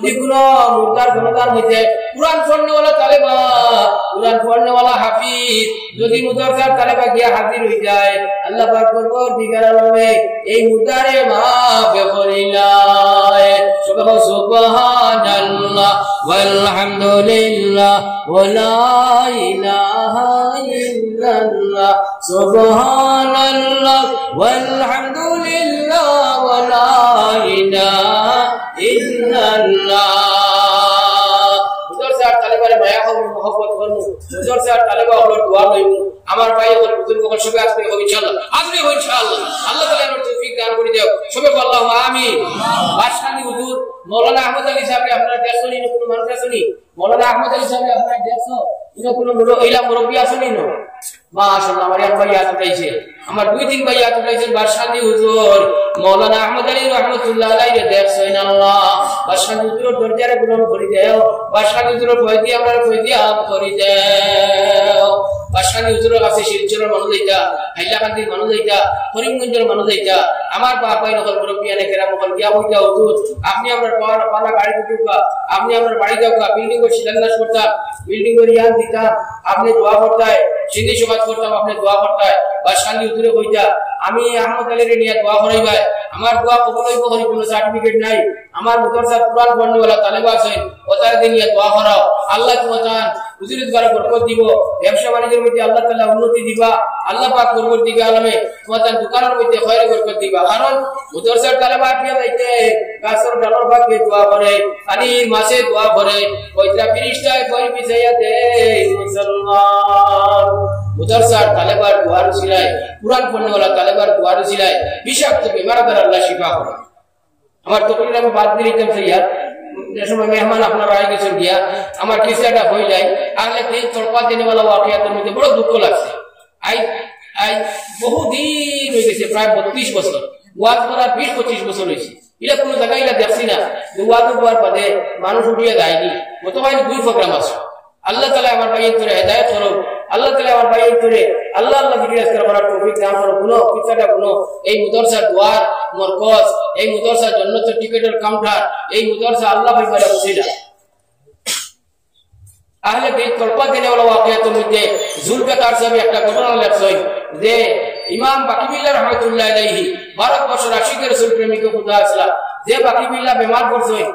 যদি কোনো মুর্দার জনতার মধ্যে কুরআন পড়নেওয়ালা তালেবা, কুরআন পড়নেওয়ালা হাফিজ যদি মুদরসার তালেবা গিয়া হাজির হয়ে যায়, আল্লাহ পাক পরবর্তীকার আলমে এই মুর্দারে মাফ করিলায়। সুবহানাল্লাহ ওয়ালহামদুলিল্লাহ ওয়া লা ইলাহা ইল্লাল্লাহ, সুবহানাল্লাহ ওয়ালহামদুলিল্লাহ ওয়া লা ইলাহা ইল্লাল্লাহ। মুদরসার তালেবারে মায়া করব, মহব্বত করব, মুদরসার তালেবা হলো দোয়া লইব। আমার ভাই হল বুজুর্গ হল সবে আসবে হবে ইনশাআল্লাহ, আসবে হবে ইনশাআল্লাহ। আল্লাহ তাআলা আমাদের তৌফিক দান করে দেও, সবে আল্লাহু আমিন। বাদশাহী হুজুর মাওলানা আহমদ আলী সাহেব আপনারা দেখছেন, ইনি কোনো মানুষ আসেনি? মাওলানা আহমদ আলী সাহেব আপনারা দেখছো, ইনি কোনো মুরব্বী আসেনি? না মাশাআল্লাহ, আমার এক ভাই হাত উঠাইছে, আমার 2-3 ভাই হাত উঠাইছেন। বাদশাহী হুজুর মাওলানা আহমদ আলী রাহমাতুল্লাহ আলাইহি দেখছেন। আল্লাহ বাদশাহী হুজুরের দরজারে গ্রহণ করে দেও, বাদশাহী হুজুরের ভয় দিয়ে আমরা ভয় দিয়ে আপ করে দেও। বাদশাহী হুজুরের কাছে শিলচরের মানুষ এইটা, হাইলাকান্দির মানুষ এইটা, করিমগঞ্জের মানুষ এইটা, আমার বাপাই নকল মুরব্বিয়ানে কেরাম নকল গিয়া বইটা হুজুর আপনি আমরা পালা গাড়ি দিতেও, আপনি আমরা বাড়ি যাও, বিল্ডিং এর শিলান্যাস করতাম, বিল্ডিং এর ইয়ান দিতাম, আপনি দোয়া করতায়, সিন্ধি সমাজ করতাম, আপনি দোয়া করতায়। বাদশাহী হুজুরে কইতা আমি আহমদ আলীর নিয়ে দোয়া করাইবাই, আমার দোয়া কবুল হইব, কোনো সার্টিফিকেট নাই, আমার মুদরসা কুরআন পড়নেওয়ালা তালেবা আছেন, ওতারে দিয়ে নিয়ে দোয়া করাও, আল্লাহ তোমার হুজুরের দ্বারা বরকত দিব, ব্যবসা বাণিজ্যের মধ্যে আল্লাহ তাআলা উন্নতি দিবা, আল্লাহ পাক পরবর্তীকালে আলমে তোমার দোকানের মধ্যে খয়রে বরকত দিবা। কারণ মুদরসার তালেবা আপিয়া যাইতে গাছর ডালর ভাগে দোয়া করে, পানির মাছে দোয়া করে, ওইটা ফিরিস্তায় ভয় বিছাইয়া দে মুসলমান। মুদরসার তালেবার দোয়ার ছিলায়, কুরআন পড়নেওয়ালা তালেবার দোয়ার ছিলায় বিষাক্ত বেমার দ্বারা আল্লাহ শিফা করে। আমার তকরির আমি বাদ দিয়ে দিতাম সেই যে সময় মেহমান আপনারা আই গেছেন গিয়া আমার কিসাটা হয়ে যায়, আগলে দিন তড়পা দেনেওয়ালা ওয়াকিয়াতের মধ্যে বড় দুঃখ লাগছে। আই বহুদিন হয়ে গেছে, প্রায় 32 বছর ওয়াজ করার, 20-25 বছর হয়েছে। এটা কোনো জায়গায় এটা দেখছি না ওয়াজ হওয়ার বাদে মানুষ উঠিয়ে যায়নি। গত হয় 2 প্রোগ্রাম আছে। আল্লাহ তাআলা আমার ভাইয়ের ধরে হেদায়েত করুন, আল্লাহ তাআলা আমার ভাইয়ের ধরে আল্লাহ জিকির আজকার করার তৌফিক দান করুন। কোনো কিতাটা কোনো এই মুদরসার দোয়ার মরকজ, এই মুদরসার জান্নাতের টিকেটের কাউন্টার, এই মুদরসা আল্লাহ ভাই বলে বসিলা আহলে বেত তলপা দেনেওয়ালা ওয়াকিয়াতের মধ্যে জুলফিকার সাহেব একটা ঘটনা লেখছেন যে ইমাম বাকিবিল্লাহ রাহমাতুল্লাহ আলাইহি ভারতবর্ষের আশিকের রাসূল প্রেমিক খুদা আসলা যে বাকিবিল্লাহ বেমার পড়ছেন,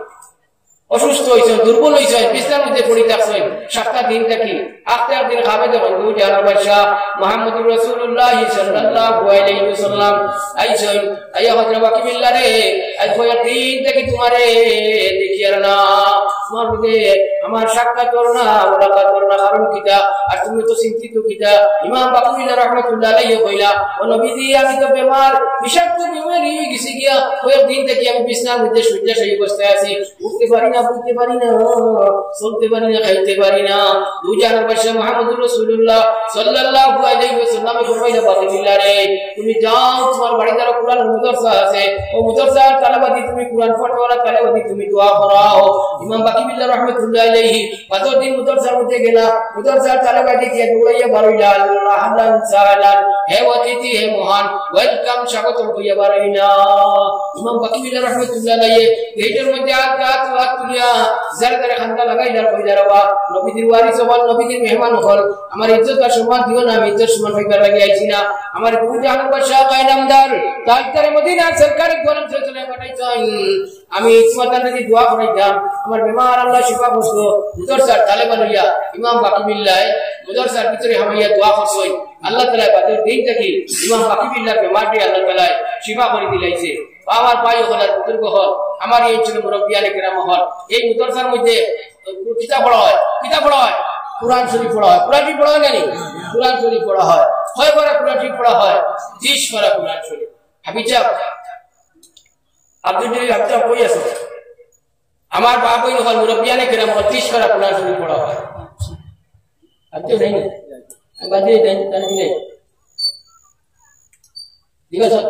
অসুস্থ হয়েছেন, দুর্বল হয়েছেন, বিছানার মধ্যে পড়ে থাকছেন 7টা দিন থাকি 8টা দিন খাবে যখন জানার বাদশাহ মুহাম্মদুর রাসূলুল্লাহ সাল্লাল্লাহু আলাইহি ওয়াসাল্লাম আইছেন, আইয়া হযরত বাকিবিল্লাহ রে আই কয় দিন থেকে তোমারে দেখিয়ার না, তোমার মধ্যে আমার সাক্ষাৎ করো না, মুলাকাত করো না, কারণ কিটা আর তুমি তো চিন্তিত কিটা। ইমাম বাকিবিল্লাহ রাহমাতুল্লাহ আলাইহি কইলা ও নবীজি আমি তো বেমার, বিষাক্ত বেমার হয়ে গেছি গিয়া, কয়েক দিন থেকে আমি বিছানার মধ্যে শুয়ে শুয়ে বসে আছি, উঠতে পারি না, বুঝতে পারি না, চলতে পারি না, খাইতে পারি না। দুজানের বাদশা মুহাম্মদুর রাসূলুল্লাহ সাল্লাল্লাহু আলাইহি ওয়াসাল্লাম ফরমাইলা বাকিবিল্লাহ রে তুমি যাও, তোমার বাড়ি দ্বারা কুরআন মুদরসা আছে, ও মুদরসার তালাবাদি তুমি কুরআন পড়ওয়ালা তালাবাদি তুমি দোয়া করাও। ইমাম বাকিবিল্লাহ রাহমাতুল্লাহ আলাইহি কত দিন মুদরসার মধ্যে গেলা, মুদরসার তালাবাদি কে দৌড়াইয়া বাড়িলা আল্লাহ আহলান সাহলান, হে অতিথি হে মহান, ওয়েলকাম স্বাগত হইয়া বাড়িলা। ইমাম বাকিবিল্লাহ রাহমাতুল্লাহ আলাইহি গেটের মধ্যে হাত তুলিয়া জারদারে খান্দা লাগাইলা, কইলা রাবা নবীজির ওয়ারিস হল, নবীজির মেহমান হল, আমার ইজ্জত আর সম্মান দিও না, আমি ইজ্জত সম্মান পাইবার লাগি আইছি না। আমার বুজাহান বাদশাহ কায়নামদার তাজদারে মদিনা সরকারি গরম চলে পাঠাইছেন, আমি ইসমাতার নবী দোয়া করাইতাম, আমার বেমার আল্লাহ শিফা করছো। মুদরসার তালেবা লইয়া ইমাম বাকিবিল্লাহ মুদরসার ভিতরে হামাইয়া দোয়া করছই, আল্লাহ তাআলা বাদর দিন থেকে ইমাম বাকিবিল্লাহ বেমারটি আল্লাহ তাআলা শিফা করে দিলাইছে। আমার ভাই হল আর বুজুর্গ হল, আমার এই ছিল মুরব্বিয়ানে কেরাম হল, এই মুদরসার মধ্যে কিতাব পড়া হয়, কিতাব পড়া হয়, কুরআন শরীফ পড়া হয়, কুরআন শরীফ পড়া হয় না, কুরআন শরীফ পড়া হয়, 6 বার কুরআন শরীফ পড়া হয়, 30 বার কুরআন শরীফ। হাবিজাব আব্দুল জলিল হাবিজাব কই আছে? আমার বাবা হল মুরব্বিয়ানে কেরাম হল, 30 বার কুরআন শরীফ পড়া হয়। আব্দুল নাই না বাদে দেন নেই ঠিক আছে।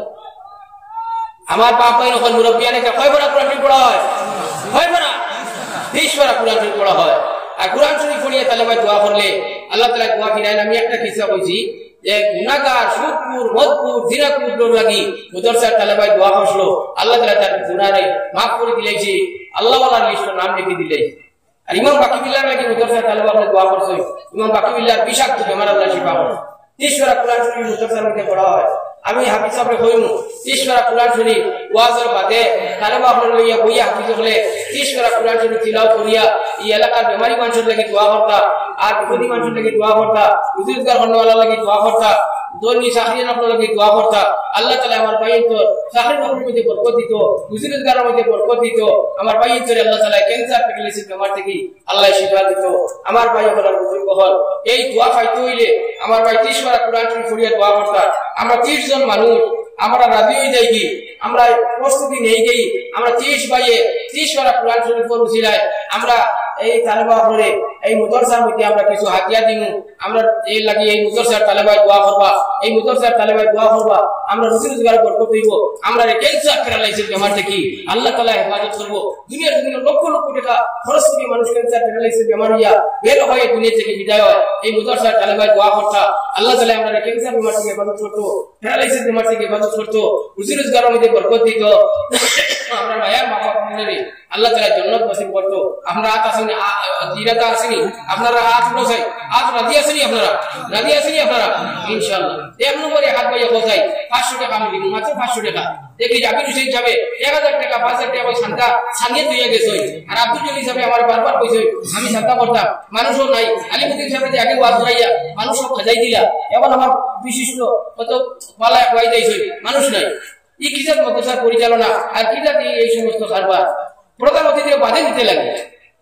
আমার বাবা হল মুরব্বিয়ানে কয় বার কুরআন শরীফ পড়া হয়? 6 বার, 30 বার কুরআন শরীফ পড়া হয়। আর কুরআন শরীফ পড়িয়ে তালেবায় দোয়া করলে আল্লাহ তাআলা দোয়া ফিরায়। আমি একটা কিসসা কইছি, যে গুনাহগার সুদপুর মদপুর জিনাপুর লাগি মুদরসার তালেবাই দোয়া করলো আল্লাহ তাআলা তার গুনাহরে maaf করে দিলেছি আল্লাহ ওয়ালার লিস্টে নাম লিখে দিলে আর ইমাম বাকি বিল্লাহর লাগি মুদরসার তালেবা করে দোয়া করছে ইমাম বাকি বিল্লাহর বিষাক্ত বেমার আল্লাহ শিফা করে 30 বার কোরআন শরীফ মুদরসার মধ্যে পড়া হয় আমি হাফিজ সাহেব কইমু 30 বার কোরআন শরীফ ওয়াজের বাদে তালেবা আপনার লইয়া বইয়া হাফিজ হলে 30 বার কোরআন শরীফ তিলাওয়াত করিয়া এই এলাকার বেমারি মানুষের লাগি দোয়া করতা আর বিপদী মানুষের লাগি দোয়া করতা রুজিগার হনওয়ালা লাগি দোয়া করতা দোনি চাকরি আপনার লাগি দোয়া করতা আল্লাহ তাআলা আমার ভাইয়ের তো চাকরি নকরির মধ্যে বরকত দিত রুজিগারের মধ্যে বরকত দিত আমার ভাইয়ের তো আল্লাহ তাআলা ক্যান্সার প্যারালাইসিস বেমার থেকে আল্লাহ শিফা দিত আমার ভাই হলো বুজুর্গ হল এই দোয়া পাইতে হইলে আমার ভাই 30 বার কোরআন শরীফ পড়িয়া দোয়া করতা আমরা 30 জন মানুষ আমরা রাজি হয়ে যাই কি আমরা প্রস্তুতি নেই গই আমরা 30 ভাইয়ে 30 বার কোরআন শরীফ পড়ছিলাই আমরা এই তালেবা করে এই মুদরসার মধ্যে আমরা কিছু হাতিয়া দিমু আমরা এই লাগি এই মুদরসার তালেবাই দোয়া করবা এই মুদরসার তালেবাই দোয়া করবা আমরা রুজিগার বরকত হইব আমরা ক্যান্সার প্যারালাইসিস বেমার থেকে আল্লাহ তাআলা হেফাজত করব দুনিয়ার জন্য লক্ষ লক্ষ টাকা খরচ করে মানুষ ক্যান্সার প্যারালাইসিস বেমার হইয়া বের হয়ে দুনিয়া থেকে বিদায় হয় এই মুদরসার তালেবাই দোয়া করতা আল্লাহ তাআলা আমরা ক্যান্সার বেমার থেকে হেফাজত করতো প্যারালাইসিস বেমার থেকে হেফাজত করতো রুজিগারের মধ্যে বরকত দিত আমরা মায়ের মা বাবা আল্লাহ তাআলা জান্নাত নসিব করতো আমরা আসেনি জিরাতা আসেনি আপনারা আজ বসাই আজ রাজি আসেনি আপনারা রাজি আসেনি আপনারা ইনশাআল্লাহ এক নম্বরে হাত পাইয়া বসাই 500 টাকা আমি দিব মাত্র 500 টাকা দেখি জাবির হোসেন যাবে 1000 টাকা 5000 টাকা ওই সান্তা সানিয়ে দিয়ে গেছে আর আব্দুল জলিল সাহেব আমার বারবার কইছে আমি সান্তা করতাম মানুষও নাই আলিমুদ্দিন সাহেব যে আগে ওয়াজ করাইয়া মানুষ সব খাজাই দিলা এখন আমার বিশিষ্ট কত পালা কই যাইছে মানুষ নাই এই কিজাত মাদ্রাসার পরিচালনা আর কিজাত এই সমস্ত কারবার প্রধান অতিথিকে বাধা দিতে লাগে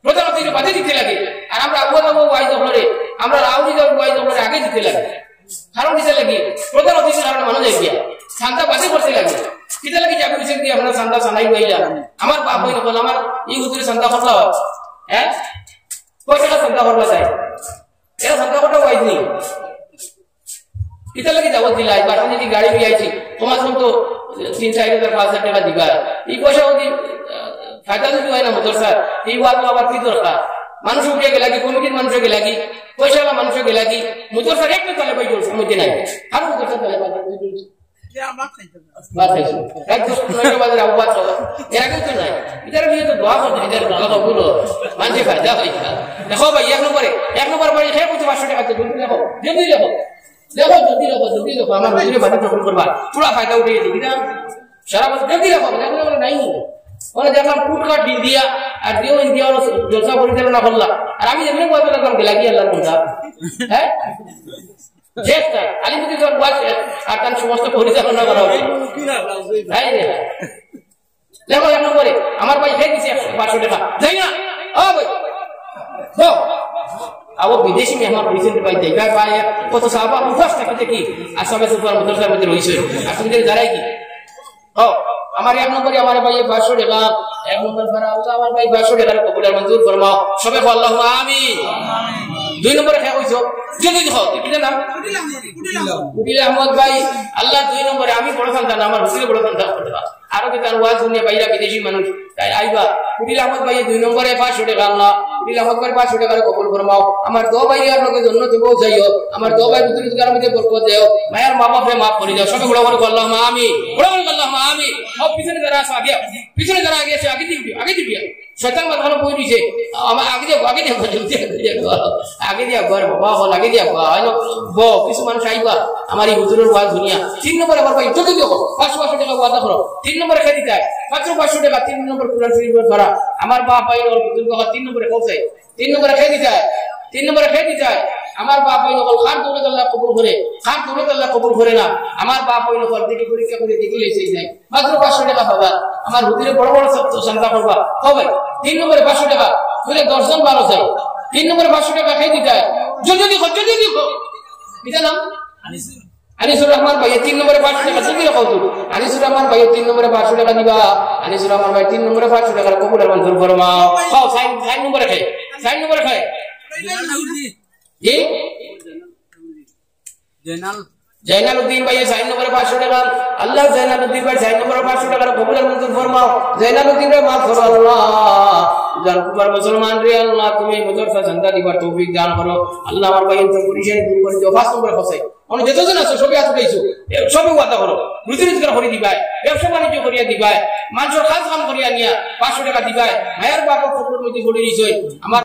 প্রধান অতিথিকে বাধা দিতে লাগে আর আমরা আবু ওয়াইদ হলে আমরা রাউরি ওয়াইদ হলে আগে দিতে লাগে কারণ দিতে লাগে প্রধান অতিথির কারণে মানুষ যায় গিয়া শান্তা বাধা করতে লাগে কিতা লাগে জাবির হোসেন দিয়ে আমরা শান্তা সানাই হইলা আমার বাপ হইল বল আমার এই হুজুরে শান্তা করলা হ্যাঁ কয় টাকা শান্তা করলা যায় এরা শান্তা করতে ওয়াইদ নেই কিতা লাগে দাওয়াত দিলা এবার যদি গাড়ি নিয়ে আইছি তোমার তো 3-4,000 5,000 টাকা দিবা এই পয়সা যদি ফায়দা যদি হয় না মুদরসা এই ওয়াজ আবার কি দরকার মানুষ উঠে গেলে কি কমিটির মানুষকে লাগি পয়সাওয়ালা মানুষকে লাগি মুদরসার একটা তালে পাই জলছে মধ্যে নাই আর মুদরসা তালে পাই জলছে যে আমরা খাইতে বাদ খাইছো একদম 9 বাজে আওয়াজ চলে এর আগে তো নাই এটার নিয়ে তো দোয়া করতে এটার দোয়া করব মানে ফায়দা হয় দেখো ভাই এক নম্বর বাড়ি খেয়ে কত 500 টাকা দিতে দেখো জলদি দেখো আমার হুজুরে বাড়ি দখল করবা পুরা ফায়দা উঠে গেছে কিনা সারা বছর জলদি দেখো নাই ওরা দেখলাম ফুটকাট ডিল দিয়া আর দিও ইন্ডিয়া জলসা পরিচালনা করলাম আর আমি যেমনি বলতে লাগলাম গেলাগি আল্লাহর মধ্যে হ্যাঁ চেষ্টা আলিমুদ্দিন সাহেব ওয়াজ আর তার সমস্ত পরিচালনা করা হবে দেখো এক নম্বরে আমার ভাই খেয়ে দিছে 500 টাকা যাই না ও ভাই আবো বিদেশি মেহমান রিসেন্ট ভাই দেখা ভাই কত সাহাবা মুখাস টাকা দেখি আসামে সুপার মাদ্রাসার মধ্যে রইছে আসলে দাঁড়াই কি ও আমার এক নম্বরে আমার ভাই 500 টাকা এক নম্বর ফরাও আমার ভাই 500 টাকা কবুল মঞ্জুর ফরমাও সবে আল্লাহুম্মা আমিন দুই নম্বরে কে কইছো জলদি দেখো কি নাম কুটিল আহমদ ভাই আল্লাহ দুই নম্বরে আমি বড় সন্তান আমার হুজুরে বড় সন্তান করবা আরো কি তার ওয়াজ শুনে বাইরা বিদেশি মানুষ তাই আইবা কুটিল আহমদ ভাই দুই নম্বরে 500 টাকা আল্লাহ কুটিল আহমদ ভাই 500 টাকা কবুল ফরমাও আমার দো ভাই আপনাকে জান্নাতে পৌঁছাইও আমার দো ভাই রুজিগার মধ্যে বরকত দাও মায়ের মা বাপরে মাফ করে দাও সবে বড় বড় আল্লাহুম্মা আমিন বড় বড় আল্লাহুম্মা আমিন সব পিছনে যারা আছে আগে পিছনে যারা আগে আছে আগে দিবি শয়তান মাথানো বই দিছে আমার আগে দিয়া ঘর বাবা হল আগে দিয়া কিছু মানুষ আইবা আমার এই হুজুরের ওয়াজ দুনিয়া 3 নম্বরে আমার ভাই যদি দেখো 500 টাকা ওয়াদা করো 3 নম্বরে খেয়ে দিতে মাত্র 500 টাকা 3 নম্বর কোরআন শরীফের ধরা আমার বাপ ভাই ওর বুজুর্গ 3 নম্বরে পৌঁছায় 3 নম্বরে খেয়ে দিতে 3 নম্বরে খেয়ে দিতে আমার বাপ ভাই নকল খান দৌলত আল্লাহ কবুল করে খান দৌলত আল্লাহ কবুল করে না আমার বাপ ভাই নকল দেখি পরীক্ষা করে দেখি লেসেই যায় মাত্র 500 টাকা পাবা আমার হুজুরে বড় বড় চিন্তা করবা হবে 3 নম্বরে 500 টাকা তুই 10 জন 12 চাই 3 নম্বরে 500 টাকা খেয়ে দিতে যদি দেখো এটা নাম আনিসুর রহমান ভাই 3 নম্বরে 500 টাকা যদি রাখো তুই আনিসুর রহমান ভাই 3 নম্বরে 500 টাকা দিবা আনিসুর রহমান ভাই 3 নম্বরে 500 টাকা কবুল আর মঞ্জুর ফরমাও খাও 6 নম্বরে খায় 6 নম্বরে খায় জি জাইনালউদ্দিন ভাই 6 নম্বরে 500 টাকা আল্লাহ জাইনালউদ্দিন ভাই 6 নম্বরে 500 টাকা কবুল আর মঞ্জুর ফরমাও জাইনালউদ্দিন ভাই মাফ করো আল্লাহ জান কুমার মুসলমান রে আল্লাহ তুমি মুদরসা জান্নাত দিবার তৌফিক দান করো আল্লাহ আমার ভাই ইনসান পরিশানি দূর করে দাও 5 নম্বরে ফসাই অন যতজন আছো সবই হাত উঠাইছো সবই ওয়াদা করো রুজি রোজগার করে দিবাই ব্যবসা বাণিজ্য করিয়া দিবাই মানুষের কাজ কাম করিয়া নিয়া 500 টাকা দিবাই মায়ের বাবা খবর মধ্যে পড়ে দিছই আমার